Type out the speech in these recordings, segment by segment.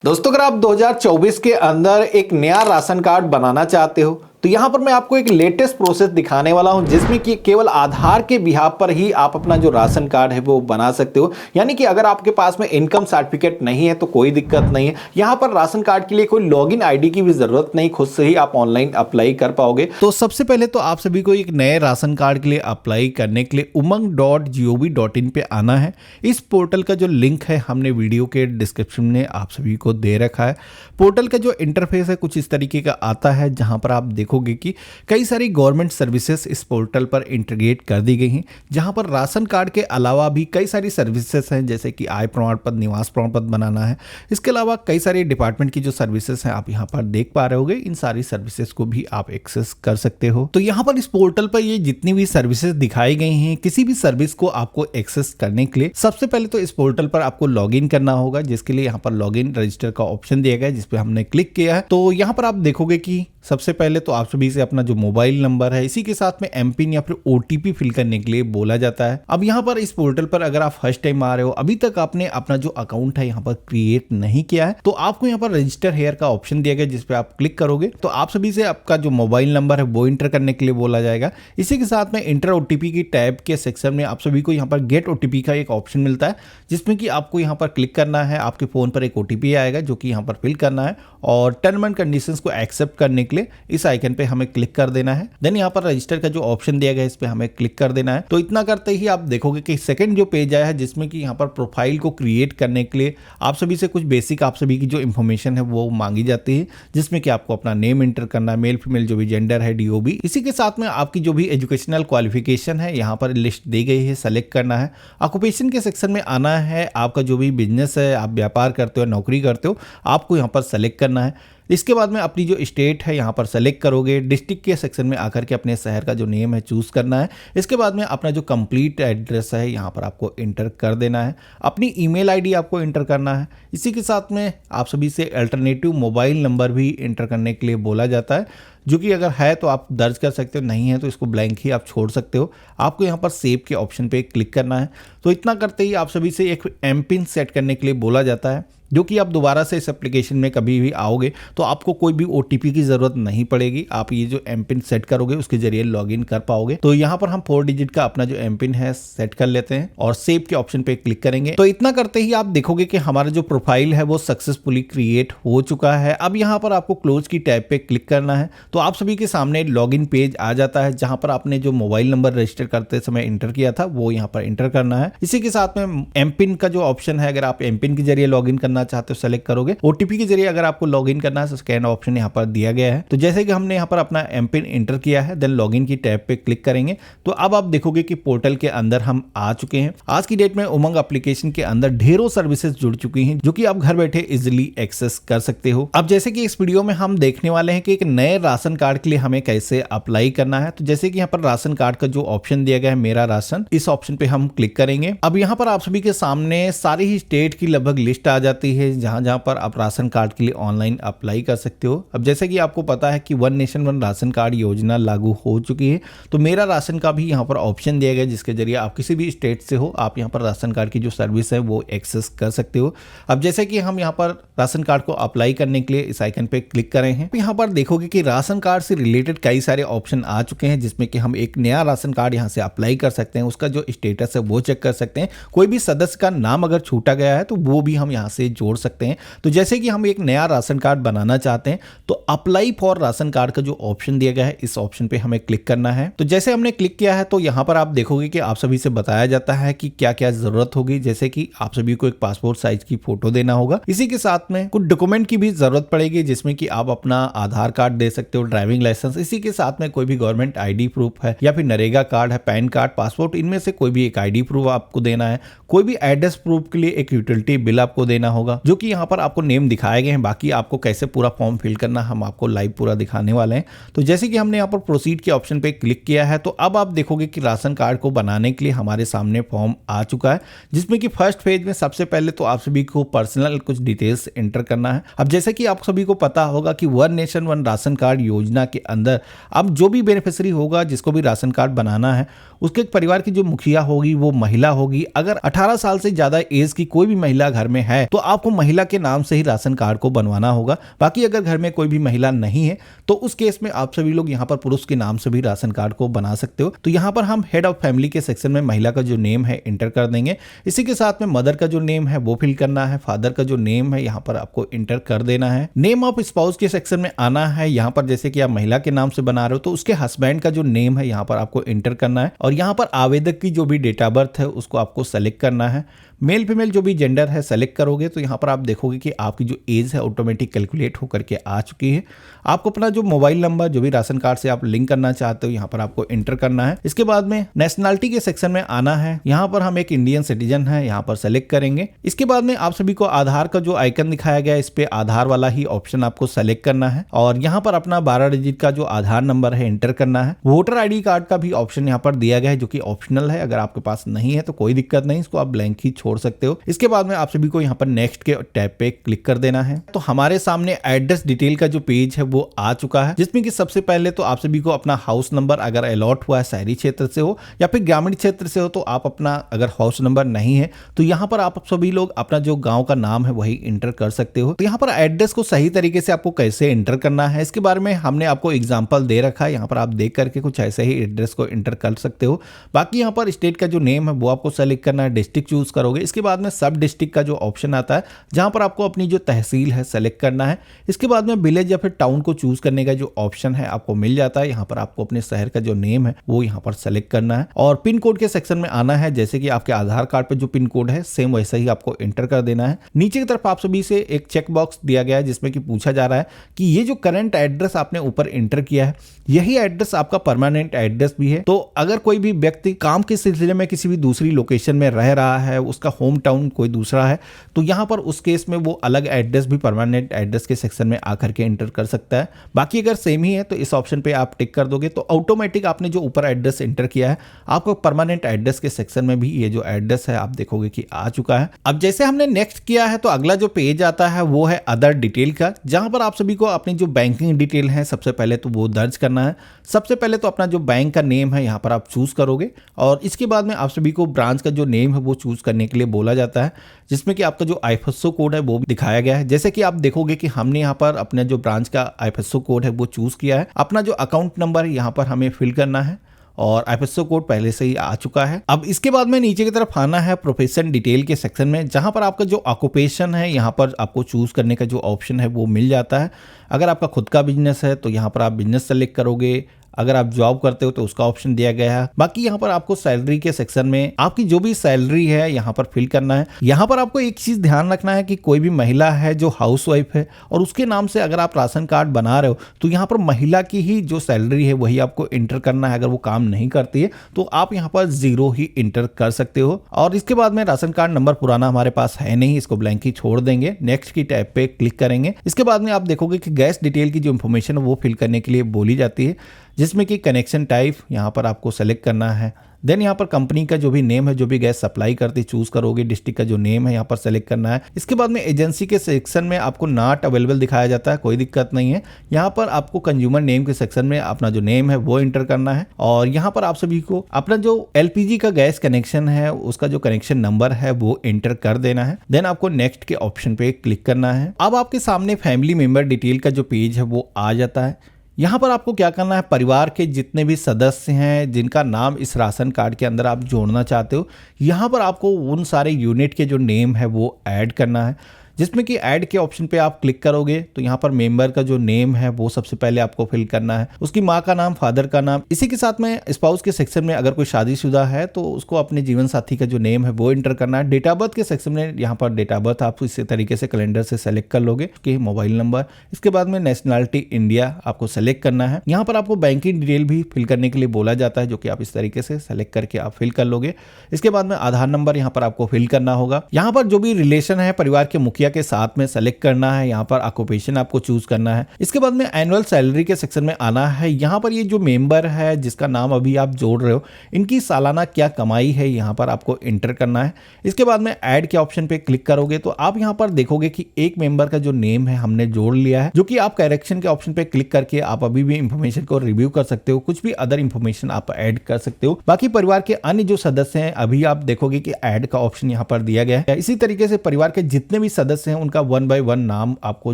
दोस्तों अगर आप 2024 के अंदर एक नया राशन कार्ड बनाना चाहते हो तो यहाँ पर मैं आपको एक लेटेस्ट प्रोसेस दिखाने वाला हूँ जिसमें कि केवल आधार के बिहाफ पर ही आप अपना जो राशन कार्ड है वो बना सकते हो। यानी कि अगर आपके पास में इनकम सर्टिफिकेट नहीं है तो कोई दिक्कत नहीं है। यहाँ पर राशन कार्ड के लिए कोई लॉगिन आईडी की भी जरूरत नहीं, खुद से ही आप ऑनलाइन अप्लाई कर पाओगे। तो सबसे पहले तो आप सभी को एक नए राशन कार्ड के लिए अप्लाई करने के लिए umang.gov.in पे आना है। इस पोर्टल का जो लिंक है हमने वीडियो के डिस्क्रिप्शन में आप सभी को दे रखा है। पोर्टल का जो इंटरफेस है कुछ इस तरीके का आता है, जहां पर आप देखोगे कि कई सारी गवर्नमेंट सर्विसेज इस पोर्टल पर इंटीग्रेट कर दी गई हैं, जहां पर राशन कार्ड के अलावा भी कई सारी सर्विसेज हैं, जैसे कि आय प्रमाण पत्र, निवास प्रमाण पत्र बनाना है। इसके अलावा कई सारे डिपार्टमेंट की जो सर्विसेज हैं आप यहाँ पर देख पा रहे होगे। इन सारी सर्विसेज को भी आप एक्सेस कर सकते हो। तो यहाँ पर इस पोर्टल पर ये जितनी भी सर्विसेज दिखाई गई हैं, किसी भी सर्विस को आपको एक्सेस करने के लिए सबसे पहले तो इस पोर्टल पर आपको लॉग इन करना होगा, जिसके लिए यहाँ पर लॉग इन रजिस्टर का ऑप्शन दिया गया है, जिसपे हमने क्लिक किया है। तो यहाँ पर आप देखोगे कि सबसे पहले तो आप सभी से अपना जो मोबाइल नंबर है, इसी के साथ में एमपिन या फिर ओटीपी फिल करने के लिए बोला जाता है। अब यहाँ पर इस पोर्टल पर अगर आप फर्स्ट टाइम आ रहे हो, अभी तक आपने अपना जो अकाउंट है यहाँ पर क्रिएट नहीं किया है, तो आपको यहाँ पर रजिस्टर हेयर का ऑप्शन दिया गया, जिसपे आप क्लिक करोगे तो आप सभी से आपका जो मोबाइल नंबर है वो इंटर करने के लिए बोला जाएगा। इसी के साथ में इंटर ओटीपी की टैब के सेक्शन में आप सभी को यहाँ पर गेट ओटीपी का एक ऑप्शन मिलता है, जिसमें कि आपको यहाँ पर क्लिक करना है। आपके फोन पर एक ओटीपी आएगा जो कि यहाँ पर फिल करना है, और टर्म एंड कंडीशंस को एक्सेप्ट करने के लिए इस आइकन पे हमें क्लिक कर देना है। देन यहाँ पर रजिस्टर का जो ऑप्शन दिया गया है इस पे हमें क्लिक कर देना है। तो इतना करते ही आप देखोगे कि सेकंड जो पेज आया है, जिसमें कि यहाँ पर प्रोफाइल को क्रिएट करने के लिए आप सभी से कुछ बेसिक आप सभी की जो इन्फॉर्मेशन है वो मांगी जाती है, जिसमें कि आपको अपना नेम एंटर करना है, मेल फीमेल जो भी जेंडर है, डीओबी। इसी के साथ में आपकी जो भी एजुकेशनल क्वालिफिकेशन है यहाँ पर लिस्ट दी गई है, सेलेक्ट करना है। ऑक्यूपेशन के सेक्शन में आना है, आपका जो भी बिजनेस है, आप व्यापार करते हो, नौकरी करते हो, आपको यहाँ पर सेलेक्ट करना है। इसके बाद में अपनी जो स्टेट है यहाँ पर सेलेक्ट करोगे। डिस्ट्रिक्ट के सेक्शन में आकर के अपने शहर का जो नेम है चूज करना है। इसके बाद में अपना जो कंप्लीट एड्रेस है यहाँ पर आपको इंटर कर देना है। अपनी ईमेल आईडी आपको इंटर करना है। इसी के साथ में आप सभी से अल्टरनेटिव मोबाइल नंबर भी इंटर करने के लिए बोला जाता है, जो कि अगर है तो आप दर्ज कर सकते हो, नहीं है तो इसको ब्लैंक ही आप छोड़ सकते हो। आपको यहाँ पर सेव के ऑप्शन पे क्लिक करना है। तो इतना करते ही आप सभी से एक एमपिन सेट करने के लिए बोला जाता है, जो कि आप दोबारा से इस एप्लीकेशन में कभी भी आओगे तो आपको कोई भी ओटीपी की जरूरत नहीं पड़ेगी। आप ये जो एमपिन सेट करोगे उसके जरिए लॉगिन कर पाओगे। तो यहाँ पर हम 4 डिजिट का अपना जो एमपिन है सेट कर लेते हैं और सेव के ऑप्शन पे क्लिक करेंगे। तो इतना करते ही आप देखोगे कि हमारा जो प्रोफाइल है वो सक्सेसफुली क्रिएट हो चुका है। अब यहाँ पर आपको क्लोज की टैब पे क्लिक करना है, तो आप सभी के सामने लॉगिन पेज आ जाता है, जहां पर आपने जो मोबाइल नंबर रजिस्टर करते समय इंटर किया था वो यहाँ पर इंटर करना है। इसी के साथ में एमपिन का जो ऑप्शन है, अगर आप एमपिन के जरिए लॉगिन करना चाहते हो सेलेक्ट करोगे। ओटीपी के जरिए अगर आपको लॉगिन करना है तो स्कैन ऑप्शन यहाँ पर दिया गया है। तो जैसे कि हमने यहाँ पर अपना एमपिन इंटर किया है, देन लॉगिन की टैब पे क्लिक करेंगे। तो अब आप देखोगे कि पोर्टल के अंदर हम आ चुके हैं। आज की डेट में उमंग एप्लीकेशन के अंदर ढेरों सर्विसेज जुड़ चुकी हैं, जो कि आप घर बैठे इजिली एक्सेस कर सकते हो। अब जैसे कि इस वीडियो में हम देखने वाले हैं कि एक नए राशन कार्ड के लिए हमें कैसे अप्लाई करना है। तो जैसे कि यहाँ पर राशन कार्ड का जो ऑप्शन दिया गया है, मेरा राशन, इस ऑप्शन पे हम क्लिक करेंगे। अब यहाँ पर आप सभी के सामने सारी ही स्टेट की लगभग लिस्ट आ जाती है, जहां जहां पर आप राशन कार्ड के लिए ऑनलाइन अप्लाई कर सकते हो। अब जैसे कि आपको पता है कि one nation one ration card योजना लागू हो चुकी है, तो मेरा राशन का भी यहाँ पर ऑप्शन दिया गया है, जिसके जरिए आप किसी भी स्टेट से हो, आप यहाँ पर राशन कार्ड की जो सर्विस है वो एक्सेस कर सकते हो। अब जैसे कि हम यहाँ पर राशन कार्ड को अप्लाई करने के लिए इस आइकन पे क्लिक करें हैं, यहाँ पर देखोगे कि राशन कार्ड से रिलेटेड कई सारे ऑप्शन आ चुके हैं, जिसमें कि हम एक नया राशन कार्ड यहाँ से अप्लाई कर सकते हैं, उसका जो स्टेटस है वो चेक कर सकते हैं। कोई भी सदस्य का नाम अगर छूटा गया है तो वो भी हम यहाँ से जोड़ सकते हैं। तो जैसे कि हम एक नया राशन कार्ड बनाना चाहते हैं, तो अप्लाई फॉर राशन कार्ड का जो ऑप्शन दिया गया है, इस ऑप्शन पे हमें क्लिक करना है। तो जैसे हमने क्लिक किया है तो यहाँ पर आप देखोगे कि आप सभी से बताया जाता है कि क्या क्या जरूरत होगी, जैसे कि आप सभी को एक पासपोर्ट साइज की फोटो देना होगा। इसी के साथ में कुछ डॉक्यूमेंट की भी जरूरत पड़ेगी, जिसमें कि आप अपना आधार कार्ड दे सकते हो, ड्राइविंग लाइसेंस, इसी के साथ में कोई भी गवर्नमेंट आईडी प्रूफ है, या फिर नरेगा कार्ड है, पैन कार्ड, पासपोर्ट, इनमें से कोई भी एक आईडी प्रूफ आपको देना है। कोई भी एड्रेस प्रूफ के लिए एक यूटिलिटी बिल आपको देना होगा, जो कि यहाँ पर आपको नेम दिखाए गए हैं। बाकी आपको कैसे पूरा फॉर्म फिल करना हम आपको लाइव पूरा दिखाने वाले हैं। तो जैसे कि हमने यहाँ पर प्रोसीड के ऑप्शन पे क्लिक किया है, तो अब आप देखोगे कि राशन कार्ड को बनाने के लिए हमारे सामने फॉर्म आ चुका है, जिसमें कि फर्स्ट पेज में सबसे पहले तो आप सभी को पर्सनल कुछ डिटेल्स एंटर करना है। अब जैसे कि आप सभी को पता होगा कि one nation one ration card योजना के अंदर अब जो भी बेनिफिशियरी होगा, जिसको भी राशन कार्ड बनाना है, उसके परिवार की जो मुखिया होगी वो महिला होगी। अगर 18 साल से ज्यादा एज की कोई भी महिला घर में है तो आपको महिला के नाम से ही राशन कार्ड को बनवाना होगा। बाकी अगर घर में कोई भी महिला नहीं है तो उस केस में आप सभी लोग यहाँ पर पुरुष के नाम से भी राशन कार्ड को बना सकते हो। तो यहाँ पर हम हेड ऑफ फैमिली के सेक्शन में महिला का जो नेम है इंटर कर देंगे। इसी के साथ में मदर का जो नेम है वो फिल करना है, फादर का जो नेम है यहाँ पर आपको इंटर कर देना है। नेम ऑफ स्पाउस के सेक्शन में आना है। यहाँ पर जैसे कि आप महिला के नाम से बना रहे हो तो उसके हस्बैंड का जो नेम है यहाँ पर आपको इंटर करना है और यहाँ पर आवेदक की जो भी डेट ऑफ बर्थ है उसको आपको सेलेक्ट करना है। मेल फीमेल जो भी जेंडर है सेलेक्ट करोगे तो यहाँ पर आप देखोगे कि आपकी जो एज है ऑटोमेटिक कैलकुलेट होकर के आ चुकी है। आपको अपना जो मोबाइल नंबर जो भी राशन कार्ड से आप लिंक करना चाहते हो यहाँ पर आपको एंटर करना है। इसके बाद में नेशनलिटी के सेक्शन में आना है। यहाँ पर हम एक इंडियन सिटीजन है यहाँ पर सेलेक्ट करेंगे। इसके बाद में आप सभी को आधार का जो आइकन दिखाया गया है इस पे आधार वाला ही ऑप्शन आपको सेलेक्ट करना है और यहाँ पर अपना 12 डिजिट का जो आधार नंबर है एंटर करना है। वोटर आईडी कार्ड का भी ऑप्शन यहाँ पर दिया गया है जो कि ऑप्शनल है। अगर आपके पास नहीं है तो कोई दिक्कत नहीं, इसको आप ब्लैंक ही छोड़ सकते हो। इसके बाद में आप सभी को यहाँ पर नेक्स्ट के टैब पे क्लिक कर देना है। तो हमारे सामने एड्रेस डिटेल का जो पेज है वो आ चुका है, जिसमें कि सबसे पहले तो आप सभी को अपना हाउस नंबर अगर अलॉट हुआ है शहरी क्षेत्र से हो या फिर ग्रामीण क्षेत्र से हो तो आप अपना, अगर हाउस नंबर नहीं है तो यहाँ पर आप सभी लोग अपना जो गांव का नाम है वही इंटर कर सकते हो। तो यहाँ पर एड्रेस को सही तरीके से आपको कैसे इंटर करना है इसके बारे में हमने आपको एग्जाम्पल दे रखा है। यहाँ पर आप देख करके कुछ ऐसे ही एड्रेस को इंटर कर सकते हो। बाकी यहाँ पर स्टेट का जो नेम है वो आपको सेलेक्ट करना है, डिस्ट्रिक्ट चूज करोगे। इसके बाद में सब डिस्ट्रिक्ट का जो ऑप्शन आता है जहां पर आपको अपनी जो तहसील है सेलेक्ट करना है। इसके बाद में विलेज या फिर टाउन को चूज करने का जो ऑप्शन है आपको मिल जाता है। यहाँ पर आपको अपने शहर का जो नेम है वो यहाँ पर सेलेक्ट करना है और पिन कोड के सेक्शन में आना है। जैसे कि आपके आधार कार्ड पे जो पिन कोड है सेम वैसा ही आपको एंटर कर देना है। नीचे की तरफ आप सभी से एक चेक बॉक्स दिया गया है जिसमें कि पूछा जा रहा है कि ये जो करंट एड्रेस आपने ऊपर एंटर किया है यही एड्रेस आपका परमानेंट एड्रेस भी है। तो अगर कोई भी व्यक्ति काम के सिलसिले में किसी भी दूसरी लोकेशन में रह रहा है, उसका होम टाउन कोई दूसरा है, तो यहाँ पर उस केस में वो अलग एड्रेस भी परमानेंट एड्रेस के सेक्शन में आकर के एंटर कर सकता है। बाकी अगर सेम ही है तो इस ऑप्शन पे आप टिक कर दोगे तो ऑटोमेटिक आपने जो ऊपर एड्रेस एंटर किया है आपको परमानेंट एड्रेस के सेक्शन में भी ये जो एड्रेस है आप देखोगे कि आ चुका है। अब जैसे हमने नेक्स्ट किया है तो अगला जो पेज आता है वो है अदर डिटेल का, जहां पर आप सभी को अपनी जो बैंकिंग डिटेल है सबसे पहले तो वो दर्ज करना है। सबसे पहले तो अपना जो बैंक का नेम है यहाँ पर आप चूज करोगे और इसके बाद में आप सभी को ब्रांच का जो नेम है वो चूज करने के लिए बोला जाता है, जिसमें कि आपका जो आईएफएसओ कोड है वो भी दिखाया गया है। जैसे कि आप देखोगे कि हमने यहाँ पर अपने जो ब्रांच का आईएफएसओ कोड है वो चूज किया है। अपना जो अकाउंट नंबर है यहाँ पर हमें फिल करना है और आईएफएसओ कोड पहले से ही आ चुका है। अब इसके बाद में नीचे की तरफ आना है प्रोफेशन डिटेल के सेक्शन में, जहां पर आपका जो ऑक्यूपेशन है यहाँ पर आपको चूज करने का जो ऑप्शन है वो मिल जाता है। अगर आपका खुद का बिजनेस है तो यहाँ पर आप बिजनेस सेलेक्ट करोगे, अगर आप जॉब करते हो तो उसका ऑप्शन दिया गया है। बाकी यहाँ पर आपको सैलरी के सेक्शन में आपकी जो भी सैलरी है यहाँ पर फिल करना है। यहाँ पर आपको एक चीज ध्यान रखना है कि कोई भी महिला है जो हाउसवाइफ है और उसके नाम से अगर आप राशन कार्ड बना रहे हो तो यहाँ पर महिला की ही जो सैलरी है वही आपको इंटर करना है। अगर वो काम नहीं करती है तो आप यहाँ पर 0 ही इंटर कर सकते हो। और इसके बाद में राशन कार्ड नंबर पुराना हमारे पास है नहीं, इसको ब्लैंक ही छोड़ देंगे। नेक्स्ट की टैब पे क्लिक करेंगे। इसके बाद में आप देखोगे कि गैस डिटेल की जो इंफॉर्मेशन है वो फिल करने के लिए बोली जाती है, जिसमें कि कनेक्शन टाइप यहाँ पर आपको सेलेक्ट करना है। देन यहाँ पर कंपनी का जो भी नेम है, जो भी गैस सप्लाई करती चूज करोगे। डिस्ट्रिक्ट का जो नेम है यहाँ पर सेलेक्ट करना है। इसके बाद में एजेंसी के सेक्शन में आपको नॉट अवेलेबल दिखाया जाता है, कोई दिक्कत नहीं है। यहाँ पर आपको कंज्यूमर नेम के सेक्शन में अपना जो नेम है वो एंटर करना है और यहाँ पर आप सभी को अपना जो एलपीजी का गैस कनेक्शन है उसका जो कनेक्शन नंबर है वो एंटर कर देना है। देन आपको नेक्स्ट के ऑप्शन पे क्लिक करना है। अब आपके सामने फैमिली मेंबर डिटेल का जो पेज है वो आ जाता है। यहाँ पर आपको क्या करना है, परिवार के जितने भी सदस्य हैं जिनका नाम इस राशन कार्ड के अंदर आप जोड़ना चाहते हो, यहाँ पर आपको उन सारे यूनिट के जो नेम है वो ऐड करना है। जिसमें कि ऐड के ऑप्शन पे आप क्लिक करोगे तो यहाँ पर मेंबर का जो नेम है वो सबसे पहले आपको फिल करना है, उसकी माँ का नाम, फादर का नाम। इसी के साथ में स्पाउस के सेक्शन में अगर कोई शादीशुदा है तो उसको अपने जीवन साथी का जो नेम है वो एंटर करना है। डेट ऑफ बर्थ के सेक्शन में यहाँ पर डेट ऑफ बर्थ आप इसी तरीके से कैलेंडर से सेलेक्ट कर लोगे, कि मोबाइल नंबर। इसके बाद में नेशनलिटी इंडिया आपको सेलेक्ट करना है। यहाँ पर आपको बैंकिंग डिटेल भी फिल करने के लिए बोला जाता है, जो कि आप इस तरीके से सेलेक्ट करके आप फिल कर लोगे। इसके बाद में आधार नंबर यहाँ पर आपको फिल करना होगा। यहाँ पर जो भी रिलेशन है परिवार के मुखिया के साथ में सेलेक्ट करना है। यहाँ पर ऑक्यूपेशन आपको चूज करना है। इसके बाद में एनुअल सैलरी के सेक्शन में आना है। यहाँ पर ये जो मेंबर है जिसका नाम अभी आप जोड़ रहे हो, इनकी सालाना क्या कमाई है यहाँ पर आपको इंटर करना है। इसके बाद में ऐड के ऑप्शन पे क्लिक करोगे तो आप यहाँ पर देखोगे कि एक मेंबर का जो नेम है हमने जोड़ लिया है, जो कि आप करेक्शन के ऑप्शन पे क्लिक करके आप अभी भी इंफॉर्मेशन को रिव्यू कर सकते हो, कुछ भी अदर इंफॉर्मेशन आप ऐड कर सकते हो। बाकी परिवार के अन्य जो सदस्य हैं अभी आप देखोगे कि ऐड का ऑप्शन यहाँ पर दिया गया है। इसी तरीके से परिवार के जितने भी सदस्य हैं उनका 1 by 1 नाम आपको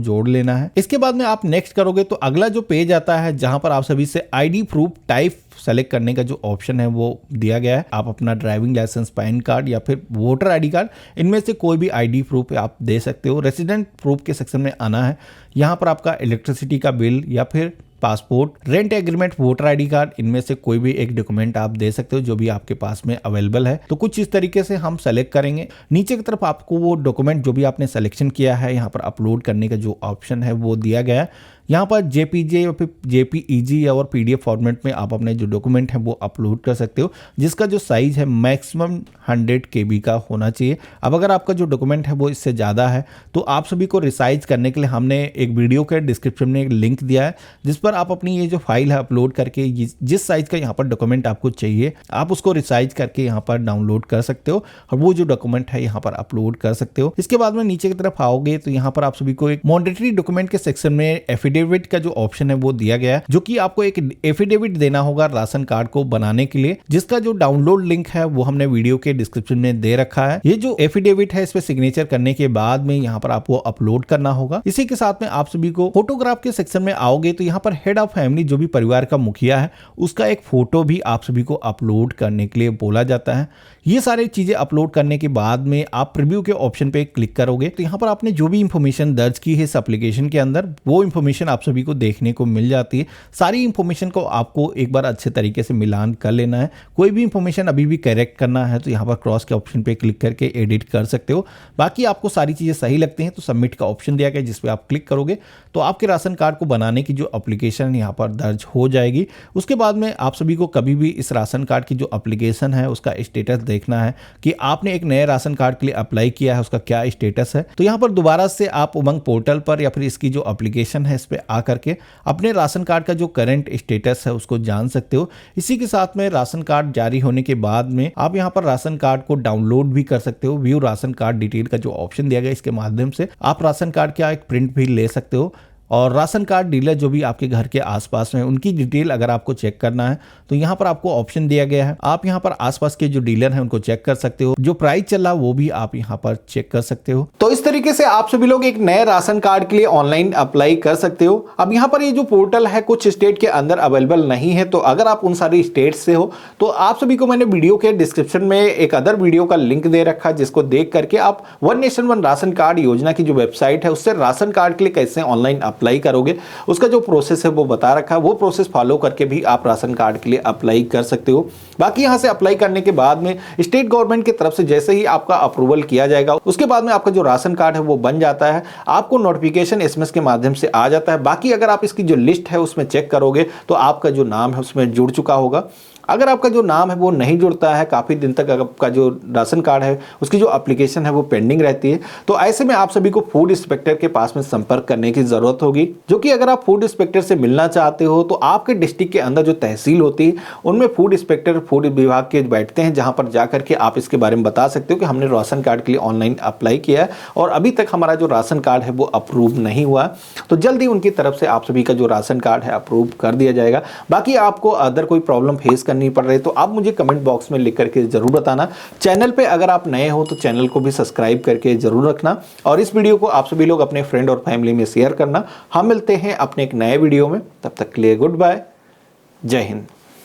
जोड़ लेना है। इसके बाद में आप नेक्स्ट करोगे तो अगला जो पेज आता है जहां पर आप सभी से आईडी प्रूफ टाइप सेलेक्ट करने का जो ऑप्शन है वो दिया गया है। आप अपना ड्राइविंग लाइसेंस, पैन कार्ड या फिर वोटर आईडी कार्ड, इनमें से कोई भी आईडी प्रूफ आप दे सकते हो। रेसिडेंट प्रूफ के सेक्शन में आना है। यहाँ पर आपका इलेक्ट्रिसिटी का बिल या फिर passport, rent agreement, voter ID card, इनमें से कोई भी एक डॉक्यूमेंट आप दे सकते हो जो भी आपके पास में अवेलेबल है। तो कुछ इस तरीके से हम सेलेक्ट करेंगे। नीचे की तरफ आपको वो डॉक्यूमेंट जो भी आपने सिलेक्शन किया है यहाँ पर अपलोड करने का जो ऑप्शन है वो दिया गया है। यहाँ पर जेपीजे या फिर जेपीईजी और पीडीएफ फॉर्मेट में आप अपने जो डॉक्यूमेंट है वो अपलोड कर सकते हो, जिसका जो साइज है मैक्सिमम 100 KB का होना चाहिए। अब अगर आपका जो डॉक्यूमेंट है वो इससे ज़्यादा है तो आप सभी को रिसाइज करने के लिए हमने एक वीडियो के डिस्क्रिप्शन में एक लिंक दिया है, जिस पर आप अपनी ये जो फाइल है अपलोड करके जिस साइज का यहाँ पर डॉक्यूमेंट आपको चाहिए आप उसको रिसाइज करके यहाँ पर डाउनलोड कर सकते हो और वो जो डॉक्यूमेंट है यहाँ पर अपलोड कर सकते हो। इसके बाद में नीचे की तरफ आओगे तो यहाँ पर आप सभी को एक मॉनिटरी डॉक्यूमेंट के सेक्शन में एफिडेविट का जो ऑप्शन है वो दिया गया है, जो कि आपको एक एफिडेविट देना होगा राशन कार्ड को बनाने के लिए, जिसका जो डाउनलोड लिंक है वो हमने वीडियो के डिस्क्रिप्शन में दे रखा है। ये जो एफिडेविट है इस पे सिग्नेचर करने के बाद में यहाँ पर आपको अपलोड करना होगा। इसी के साथ में आप सभी को फोटोग्राफ के सेक्शन में आओगे तो यहाँ पर हेड ऑफ फैमिली जो भी परिवार का मुखिया है उसका एक फोटो भी आप सभी को अपलोड करने के लिए बोला जाता है। ये सारी चीजें अपलोड करने के बाद में आप प्रीव्यू के ऑप्शन पे क्लिक करोगे तो यहाँ पर आपने जो भी इंफॉर्मेशन दर्ज की है इस एप्लीकेशन के अंदर वो इंफॉर्मेशन आप सभी को देखने को मिल जाती है। सारी इंफॉर्मेशन को आपको एक बार अच्छे तरीके से मिलान कर लेना है। कोई भी इंफॉर्मेशन अभी भी करेक्ट करना है तो यहाँ पर क्रॉस के ऑप्शन पे क्लिक करके एडिट कर सकते हो। बाकी आपको सारी चीजें सही लगती हैं तो सबमिट का ऑप्शन दिया गया जिस पे आप क्लिक करोगे तो आपके राशन कार्ड को बनाने की जो एप्लीकेशन यहाँ पर दर्ज हो जाएगी। उसके बाद में आप सभी को कभी भी इस राशन कार्ड की जो एप्लीकेशन है उसका स्टेटस देखना है कि आपने एक नए राशन कार्ड के लिए अप्लाई किया है उसका क्या स्टेटस है। तो यहाँ पर दोबारा से आप उमंग पोर्टल पर या फिर इसकी जो एप्लीकेशन है इस पे आकर के अपने राशन कार्ड का जो करंट स्टेटस है उसको जान सकते हो। इसी के साथ में राशन कार्ड जारी होने के बाद में आप यहाँ पर राशन कार्ड को डाउनलोड भी कर सकते हो। व्यू राशन कार्ड डिटेल का जो ऑप्शन दिया गया इसके माध्यम से आप राशन कार्ड का एक प्रिंट भी ले सकते हो। और राशन कार्ड डीलर जो भी आपके घर के आसपास में उनकी डिटेल अगर आपको चेक करना है तो यहाँ पर आपको ऑप्शन दिया गया है। आप यहाँ पर आसपास के जो डीलर हैं उनको चेक कर सकते हो, जो प्राइस चल रहा वो भी आप यहाँ पर चेक कर सकते हो। तो इस तरीके से आप सभी लोग एक नए राशन कार्ड के लिए ऑनलाइन अप्लाई कर सकते हो। अब यहाँ पर ये जो पोर्टल है कुछ स्टेट के अंदर अवेलेबल नहीं है, तो अगर आप उन सारी स्टेट से हो तो आप सभी को मैंने वीडियो के डिस्क्रिप्शन में एक अदर वीडियो का लिंक दे रखा है, जिसको देख करके आप one nation one ration card योजना की जो वेबसाइट है उससे राशन कार्ड के लिए कैसे ऑनलाइन अप्लाई करोगे उसका जो प्रोसेस है वो बता रखा है। वो प्रोसेस फॉलो करके भी आप राशन कार्ड के लिए अप्लाई कर सकते हो। बाकी यहां से अप्लाई करने के बाद में स्टेट गवर्नमेंट की तरफ से जैसे ही आपका अप्रूवल किया जाएगा उसके बाद में आपका जो राशन कार्ड है वो बन जाता है, आपको नोटिफिकेशन एसएमएस के माध्यम से आ जाता है। बाकी अगर आप इसकी जो लिस्ट है उसमें चेक करोगे तो आपका जो नाम है उसमें जुड़ चुका होगा। अगर आपका जो नाम है वो नहीं जुड़ता है, काफ़ी दिन तक आपका जो राशन कार्ड है उसकी जो एप्लीकेशन है वो पेंडिंग रहती है, तो ऐसे में आप सभी को फूड इंस्पेक्टर के पास में संपर्क करने की जरूरत होगी। जो कि अगर आप फूड इंस्पेक्टर से मिलना चाहते हो तो आपके डिस्ट्रिक्ट के अंदर जो तहसील होती है उनमें फूड इंस्पेक्टर फूड विभाग के बैठते हैं, जहां पर जाकर के आप इसके बारे में बता सकते हो कि हमने राशन कार्ड के लिए ऑनलाइन अप्लाई किया है और अभी तक हमारा जो राशन कार्ड है वो अप्रूव नहीं हुआ। तो जल्दी उनकी तरफ से आप सभी का जो राशन कार्ड है अप्रूव कर दिया जाएगा। बाकी आपको अदर कोई प्रॉब्लम फेस नहीं पड़ रही तो आप मुझे कमेंट बॉक्स में लिख करके जरूर बताना। चैनल पे अगर आप नए हो तो चैनल को भी सब्सक्राइब करके जरूर रखना और इस वीडियो को आप सभी लोग अपने फ्रेंड और फैमिली में शेयर करना। हम मिलते हैं अपने एक नए वीडियो में, तब तक के लिए गुड बाय, जय हिंद।